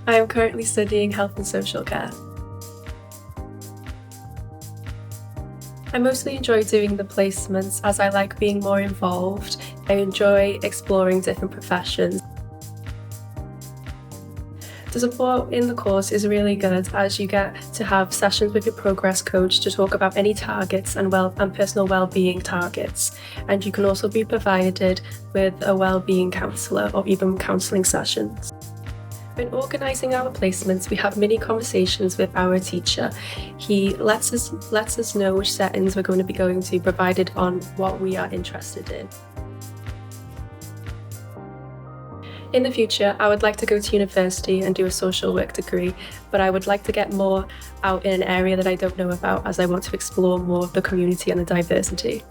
I am currently studying health and social care. I mostly enjoy doing the placements as I like being more involved. I enjoy exploring different professions. The support in the course is really good as you get to have sessions with your progress coach to talk about any targets and personal well-being targets. And you can also be provided with a well-being counsellor or even counselling sessions. When organising our placements, we have mini conversations with our teacher. He lets us know which settings we're going to be going to, provided on what we are interested in. In the future, I would like to go to university and do a social work degree, but I would like to get more out in an area that I don't know about, as I want to explore more of the community and the diversity.